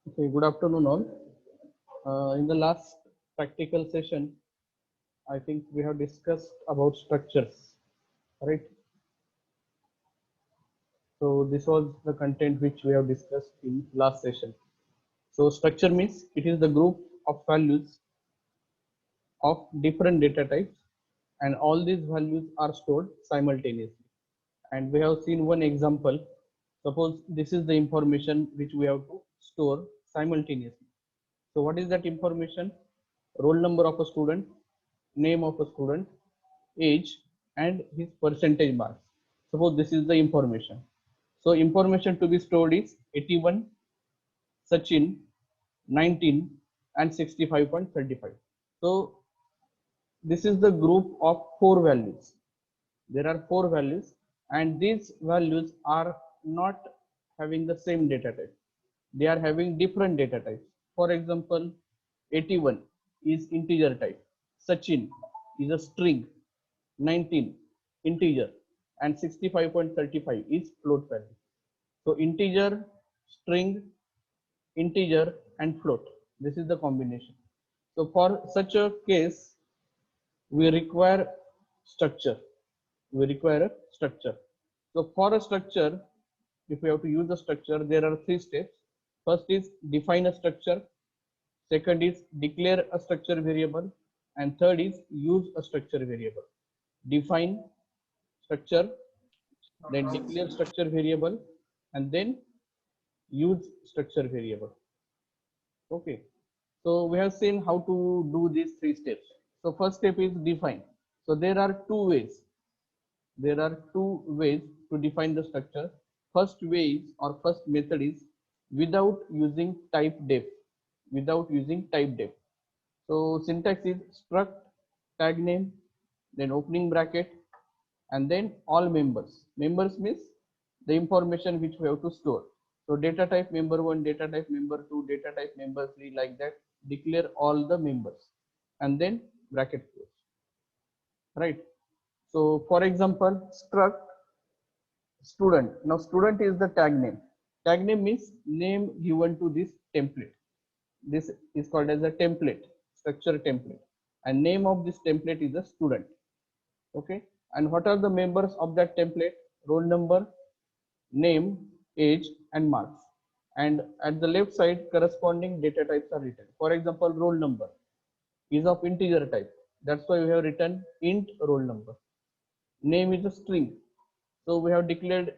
Okay, good afternoon all. In the last practical session, I think we have discussed about structures, right? So this was the content which we have discussed in last session. So structure means it is the group of values of different data types, and all these values are stored simultaneously. And we have seen one example. Suppose this is the information which we have to store simultaneously. So what is that information? Roll number of a student, name of a student, age, and his percentage marks. Suppose this is the information. So information to be stored is 81, Sachin, 19, and 65.35. So this is the group of four values. There are four values, and these values are not having the same data type. They are having different data types. For example, 81 is integer type, Sachin is a string, 19 integer, and 65.35 is float value. So integer, string, integer, and float. This is the combination. So for such a case, we require structure. We require a structure. So for a structure, if we have to use a structure, there are three steps. First is define a structure. Second is declare a structure variable. And third is use a structure variable. Define structure, then declare structure variable, and then use structure variable. Okay. So we have seen how to do these three steps. So first step is define. So there are two ways. There are two ways to define the structure. First way is, or first method is, without using type def. Without using type def. So syntax is struct tag name, then opening bracket, and then all members. Members means the information which we have to store. So data type member one, data type member two, data type member three, like that. Declare all the members, and then bracket close. Right. So for example, struct student. Now student is the tag name. Tag name means name given to this template. This is called as a template, structure template. And name of this template is a student. Okay. And what are the members of that template? Roll number, name, age, and marks. And at the left side, corresponding data types are written. For example, roll number is of integer type. That's why we have written int roll number. Name is a string. So we have declared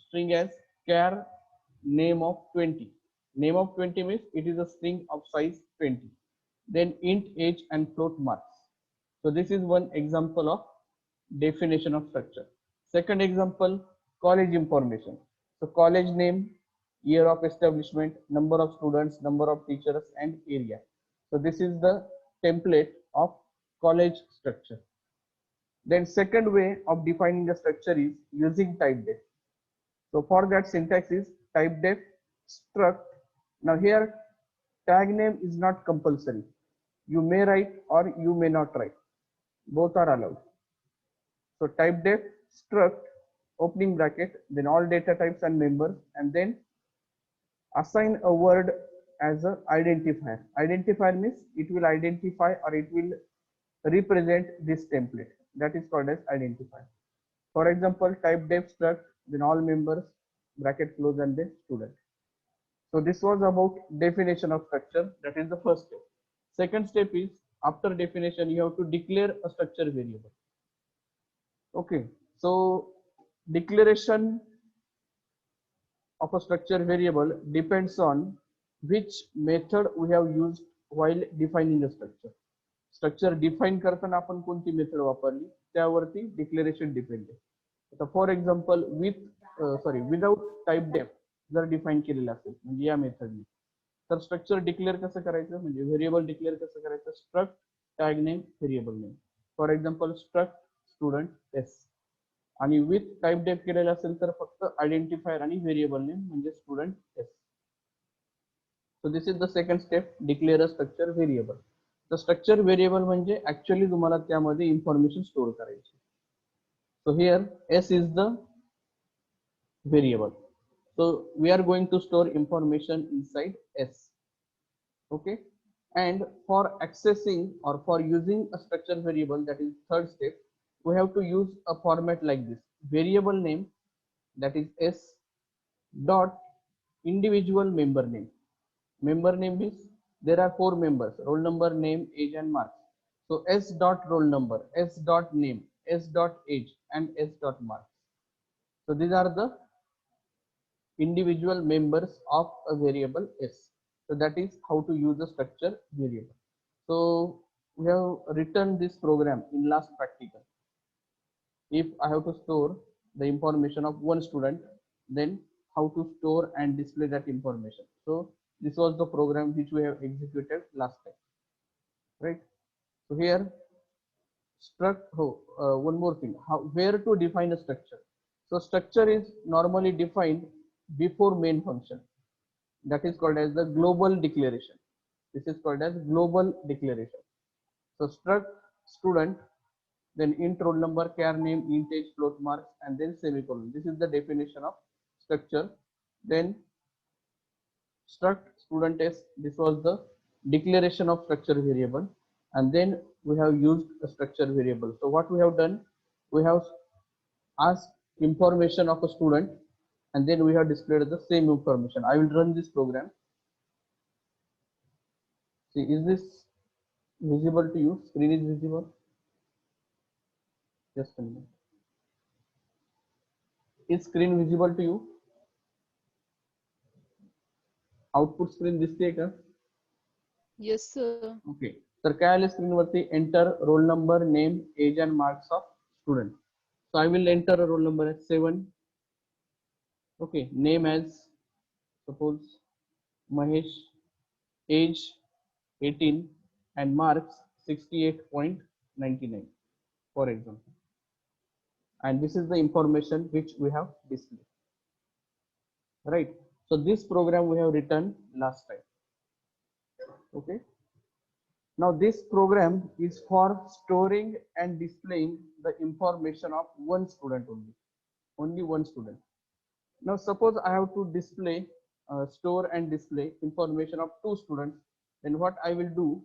string as char name of 20. Name of 20 means it is a string of size 20. Then int age and float marks. So this is one example of definition of structure. Second example, college information. So college name, year of establishment, number of students, number of teachers, and area. So this is the template of college structure. Then second way of defining the structure is using type def. So for that syntax is type def struct. Now here tag name is not compulsory. You may write or you may not write. Both are allowed. So type def struct opening bracket, then all data types and members, and then assign a word as a identifier. Identifier means it will identify or it will represent this template. That is called as identifier. For example, type def struct, then all members, bracket close, and then student. So this was about definition of structure. That is the first step. Second step is after definition, you have to declare a structure variable. Okay. So declaration of a structure variable depends on which method we have used while defining a structure. Structure define करताना आपण कोणती method वापरली त्यावरती declaration depend आहे. आता for example without typedef जर define केलेलं असेल म्हणजे या मेथडने, तर स्ट्रक्चर डिक्लेअर कसं करायचं, म्हणजे व्हेरिएबल डिक्लेअर कसं करायचं, struct tag name variable name. For example struct student S. आणि विथ टाइप डेफ केलेलं असेल तर फक्त आयडेंटिफायर आणि व्हेरिएबल नेम म्हणजे student S. So this is the second step, declare a structure variable. तर स्ट्रक्चर व्हेरिएबल म्हणजे ऍक्च्युअली तुम्हाला त्यामध्ये इन्फॉर्मेशन स्टोअर करायची. So here S is the variable. So we are going to store information inside S. Okay. And for accessing or for using a structure variable, that is third step, we have to use a format like this: variable name, that is S, dot individual member name. Member name means there are four members: roll number, name, age, and marks. So S dot roll number, S dot name, S dot age, and S dot marks. So these are the individual members of a variable S. So that is how to use a structure variable. So we have written this program in last practical. If I have to store the information of one student, then how to store and display that information. So this was the program which we have executed last time, right? So here one more thing, where to define a structure. So structure is normally defined before main function, that is called as the global declaration. This is called as global declaration. So struct student, then int roll number, char name, int age, float marks, and then semicolon. This is the definition of structure. Then struct student s, this was the declaration of structure variable, and then we have used a structure variable. So what we have done, we have asked information of a student, and then we have displayed the same information. I will run this program. See, is this visible to you? Screen is visible? Just a minute. Is screen visible to you? Output screen दिसते का? Yes, sir. Okay. तर काय आले screen वरती? Enter roll number, name, age and marks of student. So I will enter a roll number as 7. Okay, name as suppose Mahesh, age 18, and marks 68.99, for example. And this is the information which we have displayed, right? So this program we have written last time. Okay. Now this program is for storing and displaying the information of one student only one student. Now suppose I have to display, store and display information of two students, then what I will do,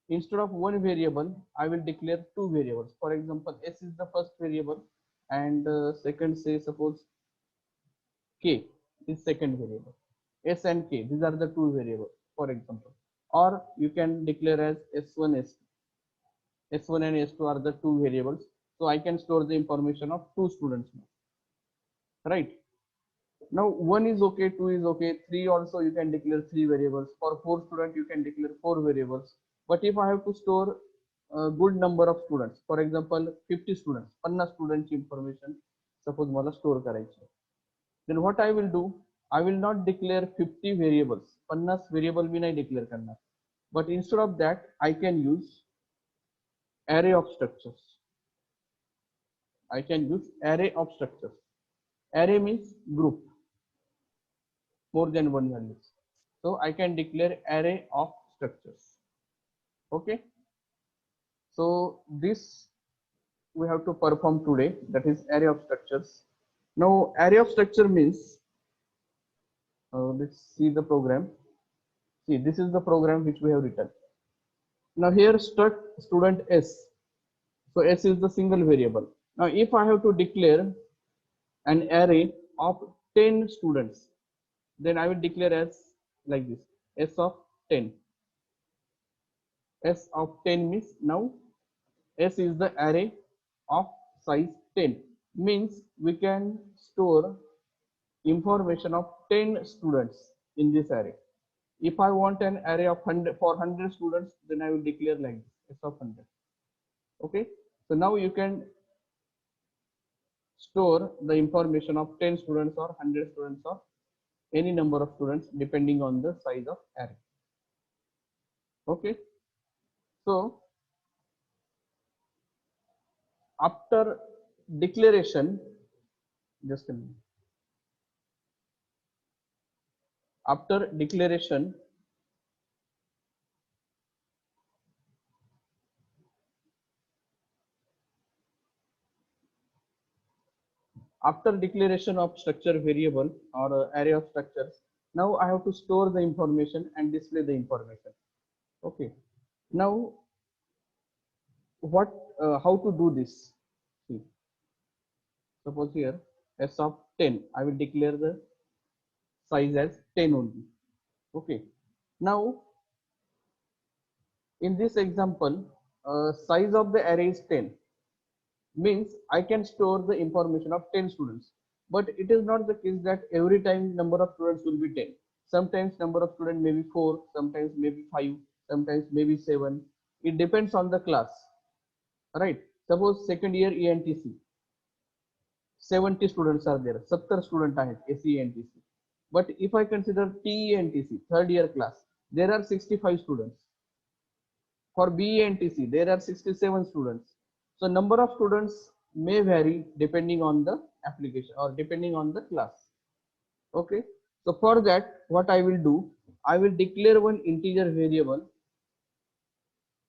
instead of one variable, I will declare two variables. For example, S is the first variable, and second, say suppose K is second variable. S and K, these are the two variables, for example. Or you can declare as S1, S2. S1 and S2 are the two variables. So I can store the information of two students now. Right. Now 1 is okay, 2 is okay, 3 also you can declare 3 variables. For 4 students you can declare 4 variables. But if I have to store a good number of students, for example 50 students, 50 students information suppose मला store करायची, then what I will do, I will not declare 50 variables, 50 variable मी नाही declare करणार, but instead of that I can use array of structures. I can use array of structures. Array means group, more than one values. So I can declare array of structures. Okay. So this we have to perform today, that is array of structures. Now array of structure means, let's see the program. See, this is the program which we have written. Now here struct student S. So S is the single variable. Now if I have to declare an array of 10 students, then I will declare as like this: S of 10. S of 10 means now S is the array of size 10, means we can store information of 10 students in this array. If I want an array of 100 for 100 students, then I will declare like this: S of 100. Okay. So now you can store the information of 10 students or 100 students or any number of students depending on the size of array. Okay. So after declaration, just a minute. After declaration, After declaration of structure variable or array of structures, now I have to store the information and display the information. Okay, now what how to do this? See, suppose here s of 10, I will declare the size as 10 only. Okay, now in this example, size of the array is 10, means I can store the information of 10 students. But it is not the case that every time number of students will be 10. Sometimes number of students may be 4, sometimes maybe 5, sometimes maybe 7. It depends on the class, right? Suppose second year ENTC, 70 students are there, 70 students are SENTC. But if I consider TENTC, third year class, there are 65 students. For BENTC, there are 67 students. So number of students may vary depending on the application or depending on the class. Okay. So for that, what I will do, I will declare one integer variable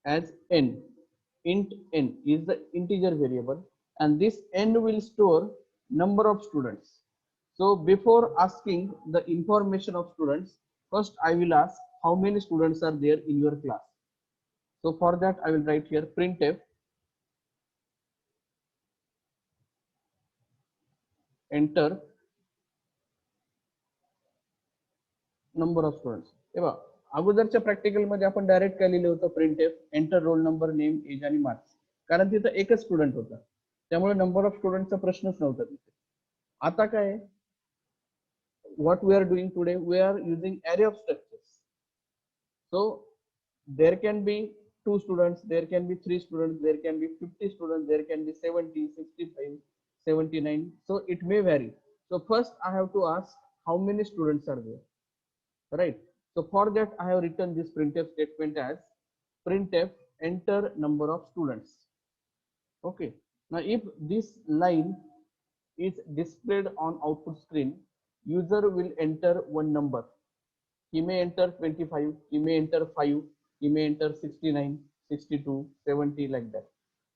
as n. Int n is the integer variable, and this n will store number of students. So before asking the information of students, first I will ask how many students are there in your class. So for that, I will write here printf enter number of students. तेव्हा अगोदरच्या practical मध्ये आपण direct काय लिहिलं होतं, printf enter roll number name age आणि marks, कारण तिथं एकच स्टुडंट होता, त्यामुळे नंबर ऑफ स्टुडंटचा प्रश्नच नव्हता तिथे. आता काय, what we are doing today, we are using array of structures. So there can be 2 students, there can be 3 students, there can be 50 students, there can be 70, 65, 79. So it may vary. So first I have to ask how many students are there, right? So for that I have written this printf statement as printf enter number of students. Okay, now if this line is displayed on output screen, user will enter one number. He may enter 25, he may enter 5, he may enter 69, 62, 70, like that.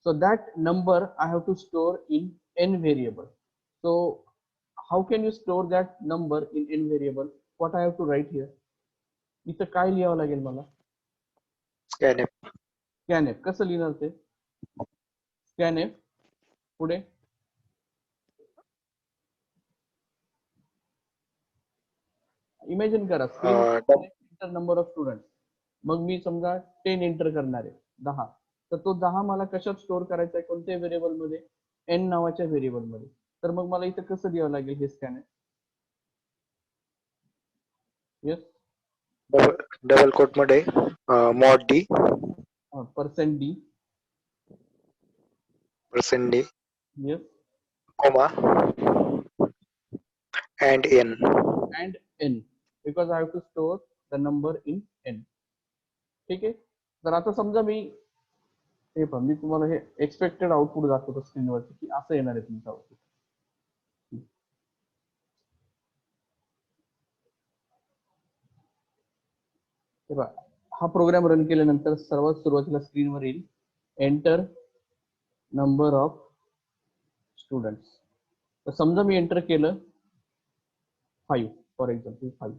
So that number I have to store in n variable. So how can you store that number in n variable? What I have to write here? इथं काय लिहावं लागेल मला? scanf. scanf कसं लिहिणार ते? scanf पुढे imagine करा, स्क्रीन नंबर ऑफ स्टुडंट, मग मी समजा 10 एंटर करणार आहे, 10, तर तो 10 मला कशात स्टोअर करायचा आहे, कोणत्या व्हेरिएबल मध्ये? n नावाच्या व्हेरिएबल मध्ये. तर मग मला इथं कसं लिहावं लागेल हे स्कॅनर? येस, डबल कोट मध्ये mod d %d, %d yes, comma and n. and n, because I have to store the number in n. ठीक आहे. तर आता समजा मी हे पण मी तुम्हाला हे एक्सपेक्टेड आउटपुट दाखवतो स्क्रीनवरती की असं येणार आहे तुमचं आउटपुट. हा प्रोग्राम रन केल्यानंतर सर्वात सुरुवातीला स्क्रीनवर येईल एंटर नंबर ऑफ स्टुडंट्स. तर समजा मी एंटर केलं 5, फॉर एक्झाम्पल 5,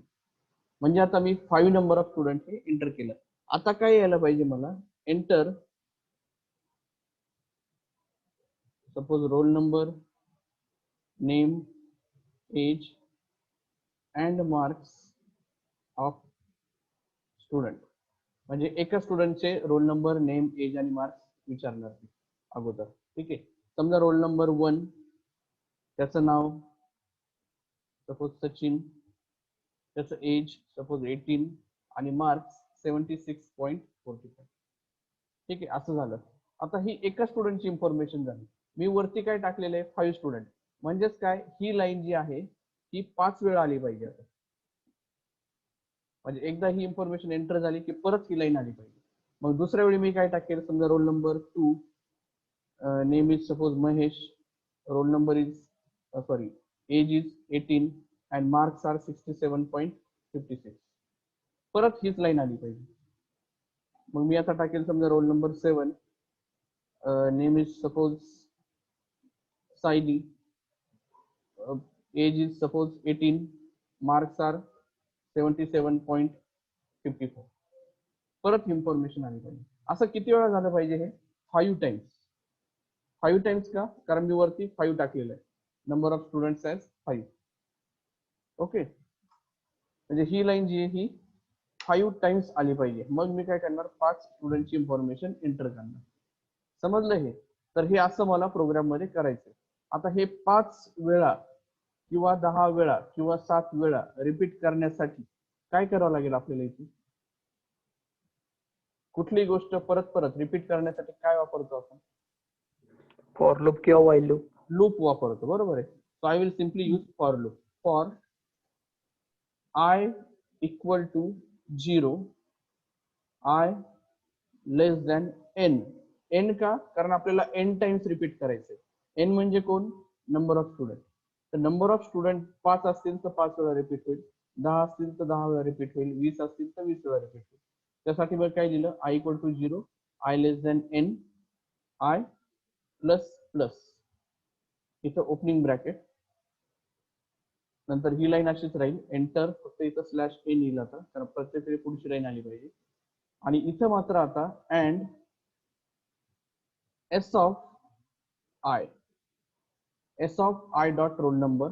म्हणजे आता मी 5 नंबर ऑफ स्टुडंट हे एंटर केलं. आता काय यायला पाहिजे मला? Enter suppose roll number, name, age and marks of student. म्हणजे एका स्टुडंटचे रोल नंबर, नेम, एज आणि मार्क्स विचारणार अगोदर. ठीक आहे. समजा रोल नंबर 1, त्याचं नाव सपोज सचिन, त्याचं एज सपोज 18 आणि मार्क्स 76.45. ठीक आहे, असं झालं. आता ही एका स्टुडंटची इन्फॉर्मेशन झाली. मी वरती काय टाकलेलं आहे? 5 स्टुडंट. म्हणजेच काय, ही लाईन जी आहे ही 5 वेळा आली पाहिजे. आता म्हणजे एकदा ही इन्फॉर्मेशन एंटर झाली की परत ही लाईन आली पाहिजे. मग दुसऱ्या वेळी मी काय टाकेल? समजा roll number 2, name is suppose Mahesh, roll number is sorry age is 18 and marks are 67.56. परत हीच लाईन आली पाहिजे. मग मी आता टाकेल समजा roll number 7, name is suppose Sayali, age is suppose 18, marks are 77.54. परत इन्फॉर्मेशन आली पाहिजे. असं किती वेळा झालं पाहिजे हे? 5 टाइम्स. 5 टाइम्स का? कारण मी वरती 5 टाकलेलं आहे. Number of students as 5. Okay, म्हणजे ही लाईन जी आहे ही 5 टाइम्स आली पाहिजे. मग मी काय करणार? 5 स्टुडंटची इन्फॉर्मेशन एंटर करणार. समजलं हे? तर हे असं मला प्रोग्राम मध्ये करायचंय. आता हे 5 वेळा किंवा 10 वेळा किंवा 7 वेळा रिपीट करण्यासाठी काय करावं लागेल आपल्याला इथे? कुठली गोष्ट परत परत रिपीट करण्यासाठी काय वापरतो आपण? फॉर लूप किंवा व्हाईल लूप. लूप वापरतो, बरोबर आहे. So I will simply use for loop. For I equal to 0, I less than n. n का? कारण आपल्याला n टाइम्स रिपीट करायचंय. n म्हणजे कोण? Number of student. तर नंबर ऑफ स्टुडंट 5 असतील तर 5 वेळा रिपीट होईल, 10 असतील तर 10 वेळा रिपीट होईल, 20 असतील तर 20 वेळा रिपीट होईल. त्यासाठी मग काय लिहिलं? I equal to 0, I less than n, I plus plus, इथं ओपनिंग ब्रॅकेट, नंतर ही लाईन अशीच राहील. एंटर, फक्त इथं स्लॅश n लिहिलं आता, कारण प्रत्येक वेळी पुढची लाईन आली पाहिजे. आणि इथं मात्र आता and s of i dot roll number,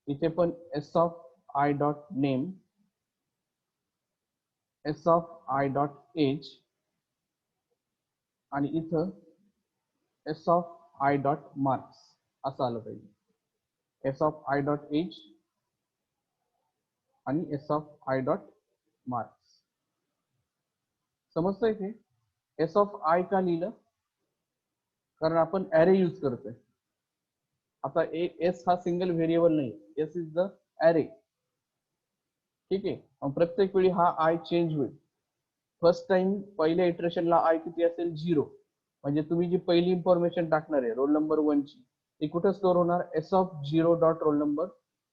इथे पण s of i dot name, s of i dot age, आणि इथं s of i dot marks असं आलं पाहिजे. s of i dot age आणि s of i dot marks. समजतंय ते? s ऑफ i का लिहिलं? कारण आपण ॲरे यूज करतोय. आता s हा सिंगल व्हेरिएबल नाही, s इज द ॲरे. ठीक आहे. प्रत्येक वेळी हा i चेंज होईल. फर्स्ट टाइम पहिल्या इटरेशनला i किती असेल? 0. म्हणजे तुम्ही जी पहिली इन्फॉर्मेशन टाकणार आहे रोल नंबर 1 ची, ती कुठे स्टोअर होणार? s of 0 dot roll number,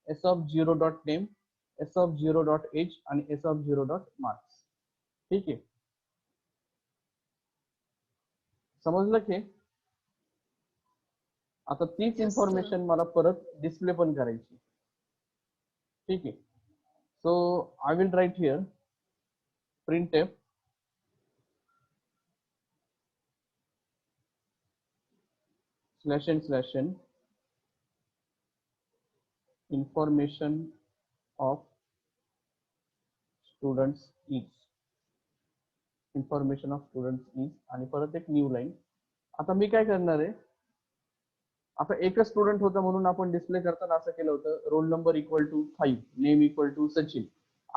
s of 0 dot name, s of 0 dot age आणि s ऑफ 0 डॉट मार्क्स. ठीक आहे, समजलं की? आता तीच Yes, sir. इन्फॉर्मेशन मला परत डिस्प्ले पण करायची. ठीक आहे. So I will write here printf /n information of students is, information of students is, आणि परत एक न्यू लाईन. आता मी काय करणार आहे? आता एकच स्टुडंट होता म्हणून आपण डिस्प्ले करताना असं केलं होतं, roll number equal to 5, name equal to Sachin.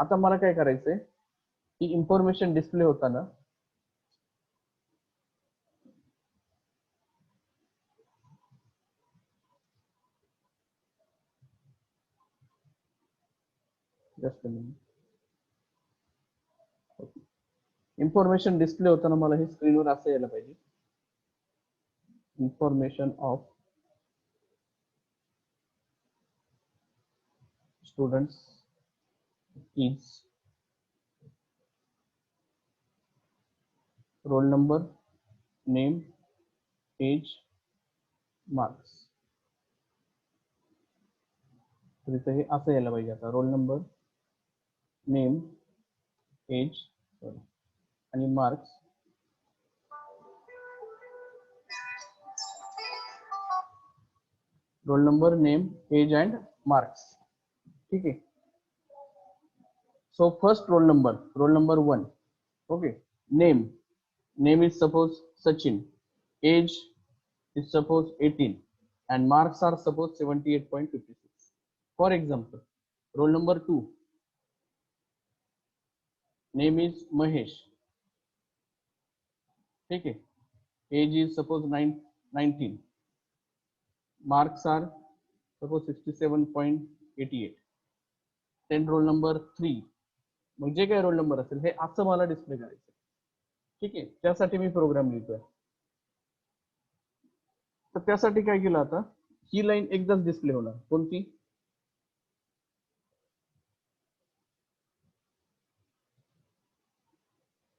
आता मला काय करायचंय? ही इन्फॉर्मेशन डिस्प्ले होताना जस्ट इन्फॉर्मेशन डिस्प्ले होताना मला हे स्क्रीनवर असं यायला पाहिजे. Information of students is roll number, name, age, marks. तर इथं हे असं यायला पाहिजे. आता रोल नंबर, नेम, एज आणि marks. Roll number, name, age and marks. ठीक आहे. So first roll number 1. Okay. Name is suppose Sachin, age is suppose 18, and marks are suppose 78.56. For example, roll number 2, name is Mahesh. Okay, age is suppose 19, marks are suppose 67.88. Then roll number 3, मग जे काय roll number असेल हे असं मला display करायचं. ठीक आहे, त्यासाठी मी programme लिहितोय. तर त्यासाठी काय केलं? आता ही लाईन एकदाच डिस्प्ले होणार. कोणती?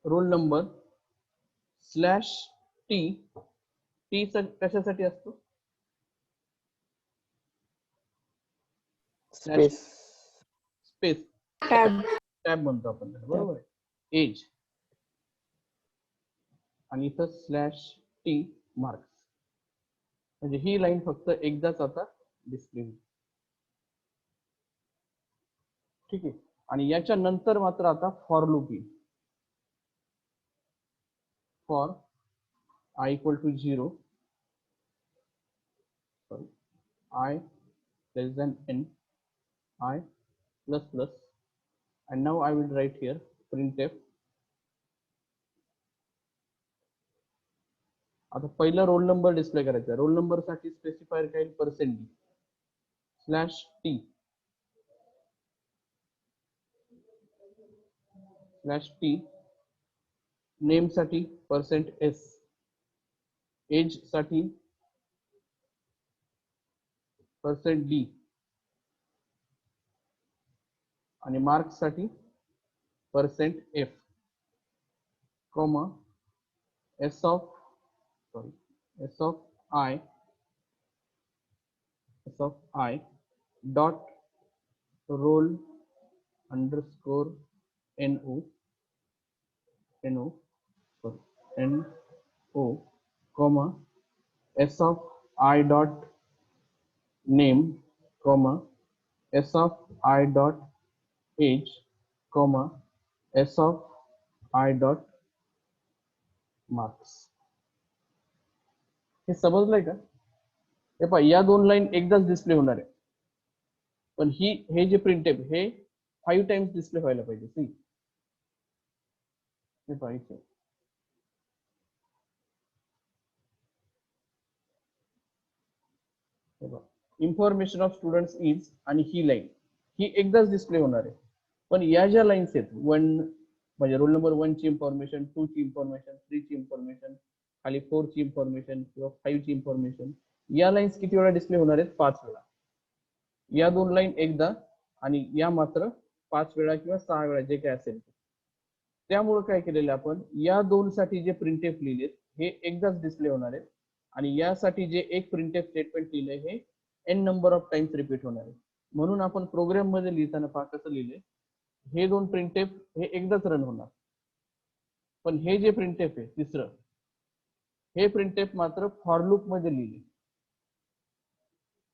Roll number /t. टी कशासाठी असतो? Space. Space Tab. टॅब म्हणतो आपण त्याला, बरोबर आहे. एज आणि इथं स्लॅश टी मार्क्स. म्हणजे ही लाईन फक्त एकदाच आता डिस्प्ले होईल. ठीक आहे. आणि याच्या नंतर मात्र आता फॉर लूप येईल. For I equal to 0, sorry, I less than n, I plus plus, and now I will write here printf. आता पहिला रोल नंबर डिस्प्ले करायचा. रोल नंबर साठी स्पेसिफायर काय %d slash T slash T, name साठी %s, as साठी %d आणि marks साठी %f, comma s of i dot roll underscore no comma s of I dot name comma s of I dot age comma s of I dot marks. हे समजलंय का? हे पहा, या दोन line एकदाच display होणार आहे, पण हे जे प्रिंट आहे हे 5 टाइम्स डिस्प्ले व्हायला पाहिजे. सी हे पाहिजे. इन्फॉर्मेशन ऑफ स्टुडंट्स इज आणि ही लाईन ही एकदाच डिस्प्ले होणार आहे, पण या ज्या लाईन्स आहेत 1 म्हणजे रोल नंबर 1 ची इन्फॉर्मेशन, 2 ची इन्फॉर्मेशन, 3 ची इन्फॉर्मेशन, खाली 4 ची इन्फॉर्मेशन किंवा 5 ची इन्फॉर्मेशन, या लाईन्स किती वेळा डिस्प्ले होणार आहेत? 5 वेळा. या दोन लाईन एकदा आणि या मात्र 5 वेळा किंवा 6 वेळा जे काय असेल. त्यामुळे काय केलेलं आपण, या दोन साठी जे प्रिंटएफ लिहिलेत हे एकदाच डिस्प्ले होणार आहेत आणि यासाठी जे एक प्रिंटएफ स्टेटमेंट लिहिलंय हे n number of times repeat होणार आहे. म्हणून आपण प्रोग्राम मध्ये लिहिताना पहा कसं लिहिलंय, हे दोन प्रिंटएफ हे एकदाच रन होणार, पण हे जे प्रिंटएफ आहे तिसरं, हे प्रिंटएफ मात्र फॉर लूप मध्ये लिहिले.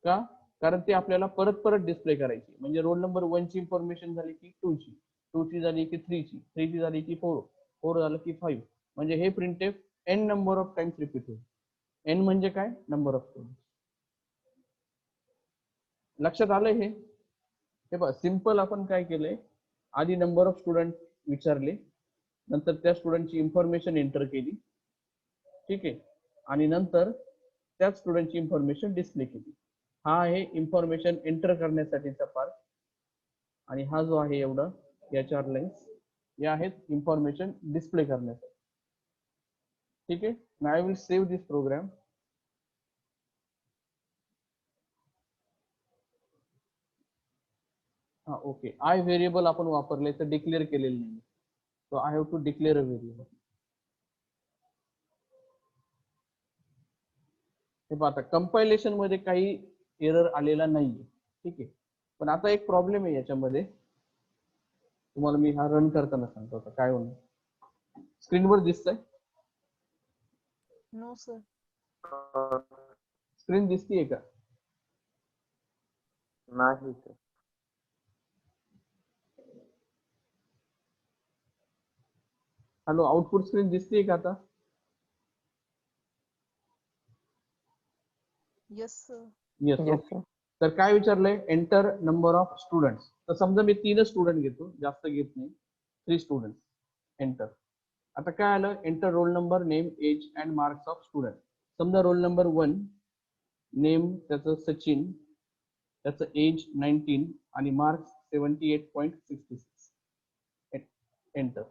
का? कारण ते आपल्याला परत परत डिस्प्ले करायची. म्हणजे रोल नंबर 1 ची इन्फॉर्मेशन झाली की 2 ची, 2 ची झाली की 3 ची, 3 ची झाली की 4, 4 झालं की 5. म्हणजे हे printf n number of times repeat होईल. n म्हणजे काय? Number of student. लक्षात आलंय हे? हे बघा, सिंपल आपण काय केलंय, आधी नंबर ऑफ स्टुडंट विचारले, नंतर त्या स्टुडंटची इन्फॉर्मेशन एंटर केली. ठीक आहे. आणि नंतर त्याच स्टुडंटची इन्फॉर्मेशन डिस्प्ले केली. हा आहे इन्फॉर्मेशन एंटर करण्यासाठीचा पार्ट, आणि हा जो आहे एवढा या 4 लाईन्स या आहेत इन्फॉर्मेशन डिस्प्ले करण्यासाठी. ठीक आहे. Now I will save this program. हा ओके, आय व्हेरिएबल आपण वापरले तर डिक्लेअर केलेलं नाही, so I have to declare a variable. हे पहा, आता कंपायलेशन मध्ये काही एरर आलेला नाहीये. ठीक आहे. पण आता एक प्रॉब्लेम आहे याच्यामध्ये, तुम्हाला मी हा रन करताना सांगतो आता काय होणार. स्क्रीनवर दिसतंय? No, sir. स्क्रीन दिसतीये का? नाही sir. हॅलो, आउटपुट स्क्रीन दिसतीये का आता? Yes, sir. Yes. Yes okay. sir. तर काय विचारलंय? Enter number of students. तर समजा मी 3 स्टुडंट घेतो, जास्त घेत नाही, 3 स्टुडंट. एंटर. आता काय आलं? Enter roll number, name, age and marks of student. समजा रोल नंबर 1 नेम त्याचं सचिन, त्याचं एज 19 आणि मार्क्स 78.66. एंटर.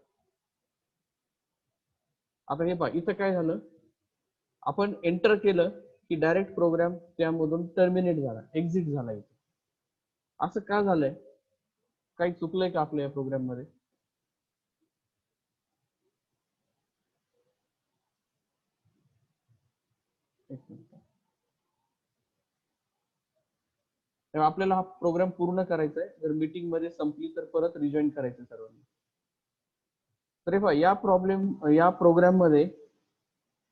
आता हे पहा, इथं काय झालं, आपण एंटर केलं की डायरेक्ट प्रोग्राम त्यामधून टर्मिनेट झाला, एक्झिट झाला. इथे असं का झालंय? काही चुकलंय का आपल्या या प्रोग्राम मध्ये? एक मिनिट. तेव्हा आपल्याला हा प्रोग्राम पूर्ण करायचा आहे. जर मीटिंग मध्ये संपली तर परत रिजॉईन करायचं सर्वांनी. तर या प्रोग्राम मध्ये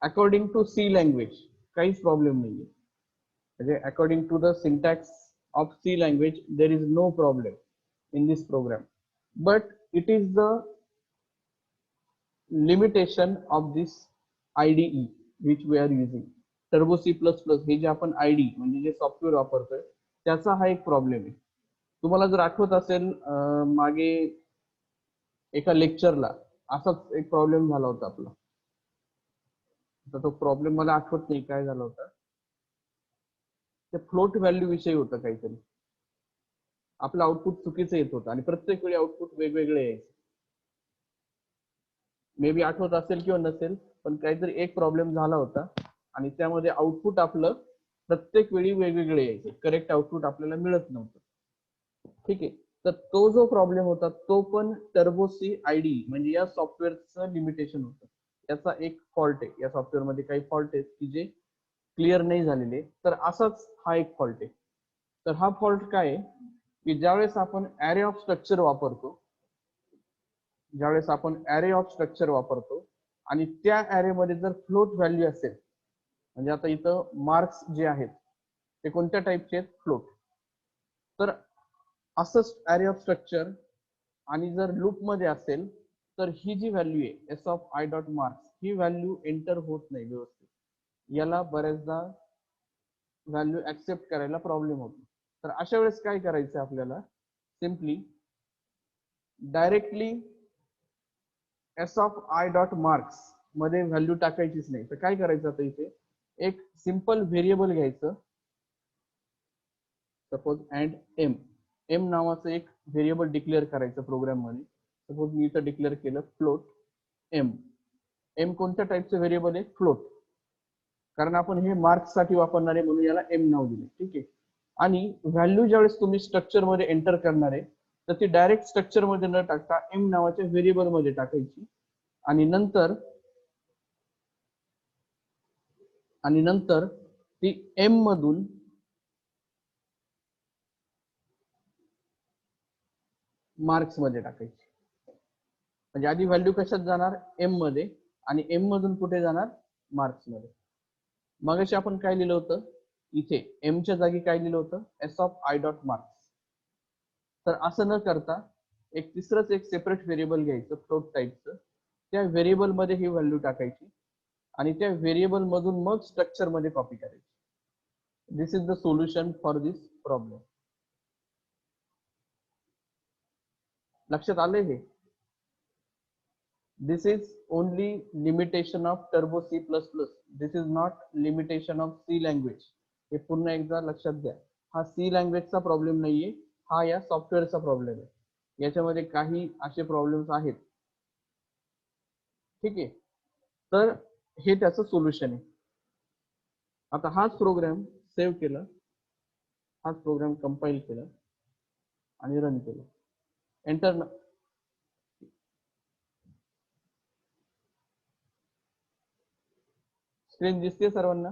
अकॉर्डिंग टू सी लँग्वेज काहीच प्रॉब्लेम नाहीये. म्हणजे according to the syntax of C language there is no problem in this program, but it is the limitation of this IDE which we are using. Turbo C++ हे जे आपण IDE म्हणजे जे software वापरतोय त्याचा हा एक problem आहे. तुम्हाला जर आठवत असेल मागे एका लेक्चरला असाच एक प्रॉब्लेम झाला होता आपला. तर तो प्रॉब्लेम मला आठवत नाही काय झाला होता. ते फ्लोट व्हॅल्यू विषयी होतं काहीतरी. आपलं आउटपुट चुकीचं येत होतं आणि प्रत्येक वेळी आउटपुट वेगवेगळे यायचे. मे बी आठवत असेल किंवा नसेल, पण काहीतरी एक प्रॉब्लेम झाला होता आणि त्यामध्ये आउटपुट आपलं प्रत्येक वेळी वेगवेगळे यायचे. करेक्ट आउटपुट आपल्याला मिळत नव्हतं. ठीक आहे. तर तो जो प्रॉब्लेम होता तो पण टर्बो सी आयडी म्हणजे या सॉफ्टवेअरचं लिमिटेशन होतं. याचा एक फॉल्ट आहे. या सॉफ्टवेअर मध्ये काही फॉल्ट आहेत की जे क्लिअर नाही झालेले. तर असाच हा एक फॉल्ट आहे. तर हा फॉल्ट काय आहे की ज्यावेळेस आपण ॲरे ऑफ स्ट्रक्चर वापरतो आणि त्या ॲरे मध्ये जर फ्लोट व्हॅल्यू असेल, म्हणजे आता इथं मार्क्स जे आहेत ते कोणत्या टाईपचे आहेत, फ्लोट. तर असंच ॲरे ऑफ स्ट्रक्चर आणि जर लूप मध्ये असेल तर ही जी व्हॅल्यू आहे S of I dot marks he value enter होत नाही व्यवस्थित. याला बऱ्याचदा व्हॅल्यू ऍक्सेप्ट करायला प्रॉब्लेम होतो. तर अशा वेळेस काय करायचं आपल्याला, simply directly S of I dot marks मध्ये व्हॅल्यू टाकायचीच नाही. तर काय करायचं आता इथे एक सिंपल व्हेरिएबल घ्यायचं. सपोज अँड एम नावाचं एक व्हेरिएबल डिक्लेअर करायचं प्रोग्राम मध्ये. सपोज मी इथं डिक्लेअर केलं फ्लोट एम कोणत्या टाईपचं व्हेरिएबल आहे, फ्लोट. कारण आपण हे मार्क्स साठी वापरणार आहे म्हणून याला एम नाव दिले. ठीक आहे. आणि व्हॅल्यू ज्यावेळेस तुम्ही स्ट्रक्चर मध्ये एंटर करणार आहे तर ती डायरेक्ट स्ट्रक्चर मध्ये न टाकता एम नावाच्या व्हेरिएबल मध्ये टाकायची आणि नंतर ती एम मधून मार्क्स मध्ये टाकायची. म्हणजे आधी व्हॅल्यू कशात जाणार, एम मध्ये, आणि एम मधून कुठे जाणार, मार्क्स मध्ये. मगाशी आपण काय लिहिलं होतं इथे एमच्या जागी काय लिहिलं होतं, S of I dot marks. तर असं न करता एक तिसरंच एक सेपरेट व्हेरिएबल घ्यायचं फ्लोट टाईपचं. त्या व्हेरिएबल मध्ये ही व्हॅल्यू टाकायची आणि त्या व्हेरिएबल मधून मग स्ट्रक्चर मध्ये कॉपी करायची. This is the solution for this problem. लक्षात आलंय हे. This is only limitation of Turbo C++. This is not limitation of C language. हे पुन्हा एकदा लक्षात घ्या. हा C लँग्वेजचा प्रॉब्लेम नाहीये, हा या सॉफ्टवेअरचा प्रॉब्लेम आहे. याच्यामध्ये काही असे प्रॉब्लेम्स आहेत. ठीक आहे. तर हे त्याचं सोल्युशन आहे. आता हाच प्रोग्राम सेव्ह केला, हाच प्रोग्राम कंपाईल केला आणि रन केला. एंटर. स्क्रीन दिसते सर्वांना?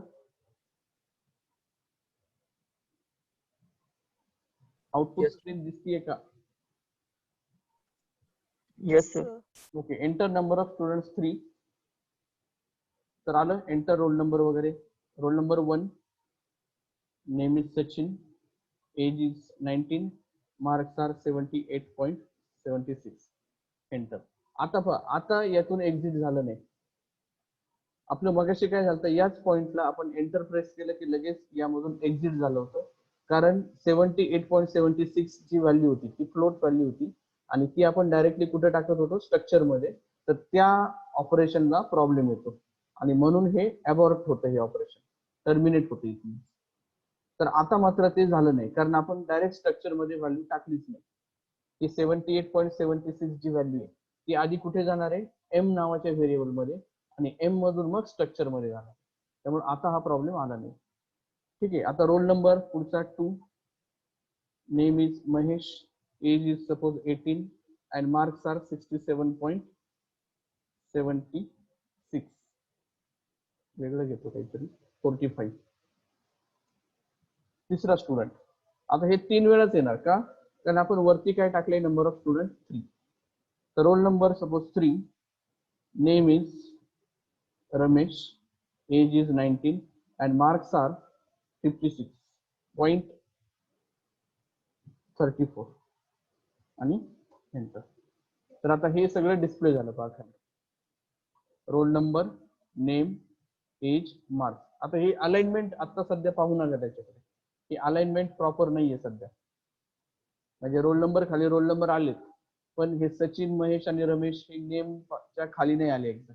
आउटपुट स्क्रीन दिसतीये का? Yes, sir. Okay. Enter number of students 3. तर आलं एंटर रोल नंबर वगैरे. Roll number 1, name is Sachin, age is 19, marks are 78.76. Enter. आता यातून एक्झिट झालं नाही. आपलं मगाशी काय झालं, याच पॉइंटला आपण एंटर प्रेस केलं की लगेच यामधून एक्झिट झालं होतं. कारण 78.76 जी व्हॅल्यू होती ती फ्लोट व्हॅल्यू होती आणि ती आपण डायरेक्टली कुठे टाकत होतो, स्ट्रक्चर मध्ये. तर त्या ऑपरेशनला प्रॉब्लेम येतो आणि म्हणून हे अबॉर्ट होतं, हे ऑपरेशन टर्मिनेट होते. तर आता मात्र ते झालं नाही कारण आपण डायरेक्ट स्ट्रक्चर मध्ये व्हॅल्यू टाकलीच नाही. ती 78.76 जी व्हॅल्यू आहे ती आधी कुठे जाणार आहे, एम नावाच्या व्हेरिएबल मध्ये, आणि एम मधून मग स्ट्रक्चर मध्ये जाणार. त्यामुळे आता हा प्रॉब्लेम आला नाही. ठीक आहे. आता रोल नंबर पुढचा 2, name is Mahesh, age is suppose 18 and marks are 67.76. वेगळं घेतो काहीतरी, 45. तिसरा स्टुडंट आता हे 3 वेळाच येणार का, कारण आपण वरती काय टाकले, नंबर ऑफ स्टुडंट 3. तर roll number suppose 3, name is Ramesh, age is 19 and marks are 56.34 आणि एंटर. तर आता हे सगळं डिस्प्ले झालं पहा. Roll number, name, age, marks. आता हे अलाइनमेंट आता सध्या पाहू नका त्याच्याकडे, ही अलाइनमेंट प्रॉपर नाहीये सध्या. म्हणजे रोल नंबर खाली रोल नंबर आलेत, पण हे सचिन, महेश आणि रमेश हे नेमच्या खाली नाही आले एकदम.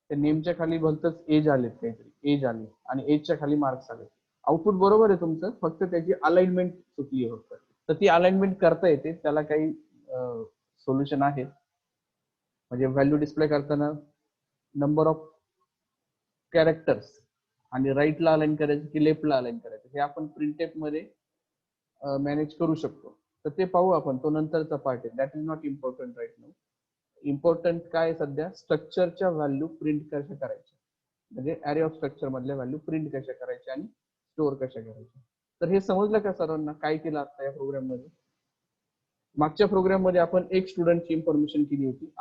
त्या नेमच्या खाली भलतच एज आलेत, काहीतरी एज आले आणि एजच्या खाली मार्क्स आले. आउटपुट बरोबर आहे तुमचं, फक्त त्याची अलाइनमेंट चुकली होतं. तर ती अलाइनमेंट करता येते, त्याला काही सोल्युशन आहे. म्हणजे व्हॅल्यू डिस्प्ले करताना नंबर ऑफ कॅरेक्टर्स आणि राईटला अलाइन करायचं की लेफ्टला अलाइन करायचं, हे आपण प्रिंटेप मध्ये मॅनेज करू शकतो. तर ते पाहू आपण, तो नंतरचा पार्ट आहे. That is not important right now. Important काय सध्या, स्ट्रक्चरच्या व्हॅल्यू प्रिंट कशा करायच्या, म्हणजे ॲरे ऑफ स्ट्रक्चर मधल्या व्हॅल्यू प्रिंट कशा करायच्या आणि स्टोअर कशा करायच्या. तर हे समजलं का सर्वांना, काय केलं आता या प्रोग्राम मध्ये. मागच्या प्रोग्राम मध्ये आपण एक स्टुडंटची इन्फॉर्मेशन केली होती.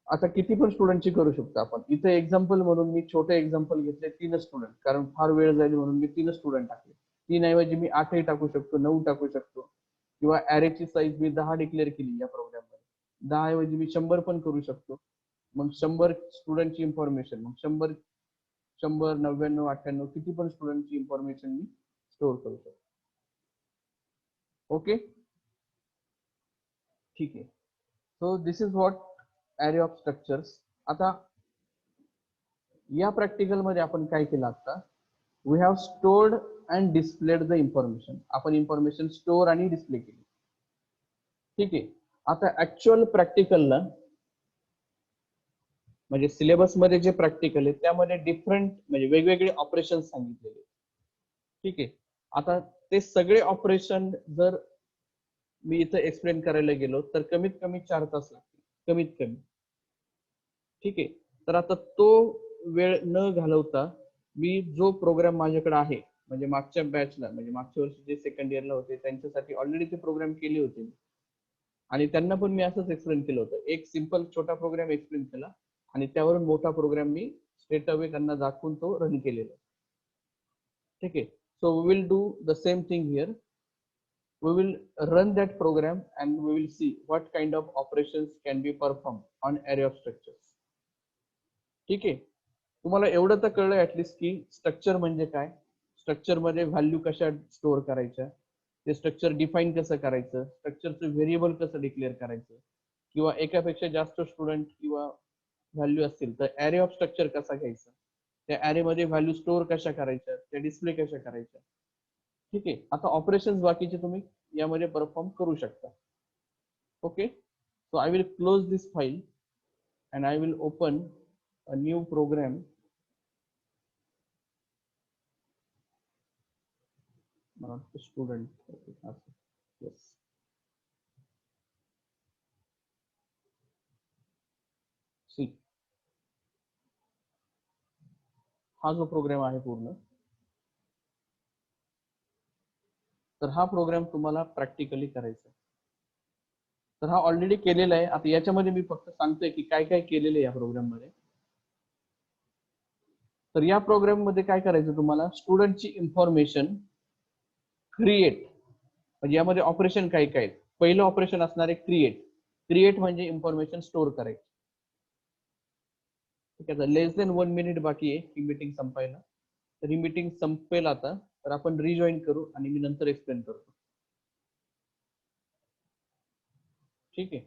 आता किती पण स्टुडंटची करू शकतो आपण. इथे एक्झाम्पल म्हणून मी छोटे एक्झाम्पल घेतले, 3 स्टुडंट, कारण फार वेळ जाईल म्हणून मी 3 स्टुडंट टाकले. 3 ऐवजी मी 8ही टाकू शकतो, 9 टाकू शकतो, किंवा ॲरेची साईज मी 10 डिक्लेअर केली या प्रोग्राम मध्ये. 10 ऐवजी मी 100 पण करू शकतो. मग 100 स्टुडंटची इन्फॉर्मेशन, मग 100, 99, 98 किती पण स्टुडंटची इन्फॉर्मेशन मी स्टोअर करू शकतो. ओके, ठीक आहे. So this is what array of structures. आता या प्रॅक्टिकल मध्ये आपण काय केलं, आता we have stored and displayed the information. आपण इन्फॉर्मेशन स्टोअर आणि डिस्प्ले केली. ठीक आहे. आता ऍक्च्युअल प्रॅक्टिकलला, म्हणजे सिलेबस मध्ये जे प्रॅक्टिकल आहे त्यामध्ये डिफरंट म्हणजे वेगवेगळे ऑपरेशन सांगितलेले. ठीक आहे. आता ते सगळे ऑपरेशन जर मी इथं एक्सप्लेन करायला गेलो तर कमीत कमी 4 तास लागतील, कमीत कमी. ठीक आहे. तर आता तो वेळ न घालवता मी जो प्रोग्राम माझ्याकडे आहे, म्हणजे मागच्या बॅचला, म्हणजे मागच्या वर्षी जे सेकंड इयरला होते त्यांच्यासाठी ऑलरेडी ते प्रोग्राम केले होते आणि त्यांना पण मी असंच एक्सप्लेन केलं होतं. एक सिंपल छोटा प्रोग्राम एक्सप्लेन केला आणि त्यावरून मोठा प्रोग्राम मी स्ट्रेट अवे त्यांना दाखवून तो रन केलेला. ठीक आहे. So we will do the same thing here. We will run that program and we will see what kind of operations can be performed on array of structures. ठीक आहे. तुम्हाला एवढं तर कळलं ऍटलीस्ट की स्ट्रक्चर म्हणजे काय, स्ट्रक्चर मध्ये व्हॅल्यू कशा स्टोअर करायच्या, ते स्ट्रक्चर डिफाईन कसं करायचं, स्ट्रक्चरचं व्हेरिएबल कसं डिक्लेअर करायचं, किंवा एकापेक्षा जास्त स्टुडंट किंवा व्हॅल्यू असतील तर ॲरे ऑफ स्ट्रक्चर कसा घ्यायचा, त्या ॲरे मध्ये व्हॅल्यू स्टोअर कशा करायच्या, त्या डिस्प्ले कशा करायच्या. ठीक आहे. आता ऑपरेशन्स बाकीचे तुम्ही यामध्ये परफॉर्म करू शकता. Okay. So I will close this file and I will open a new program. Student. Yes. See, हा जो प्रोग्राम आहे पूर्ण, तर हा प्रोग्राम तुम्हाला प्रॅक्टिकली करायचा. तर हा ऑलरेडी केलेला आहे. आता याच्यामध्ये मी फक्त सांगतोय की काय काय केलेलं आहे या प्रोग्राम मध्ये. तर या प्रोग्राम मध्ये काय करायचं, तुम्हाला स्टुडंटची इन्फॉर्मेशन क्रिएट, म्हणजे यामध्ये ऑपरेशन काय काय. पहिलं ऑपरेशन असणार आहे क्रिएट. क्रिएट म्हणजे इन्फॉर्मेशन स्टोअर करायची. ठीक आहे. लेस देन 1 मिनिट बाकी आहे ही मीटिंग संपायला. तर ही मीटिंग संपेल आता, तर आपण रिजॉईन करू आणि मी नंतर एक्सप्लेन करतो. ठीक आहे.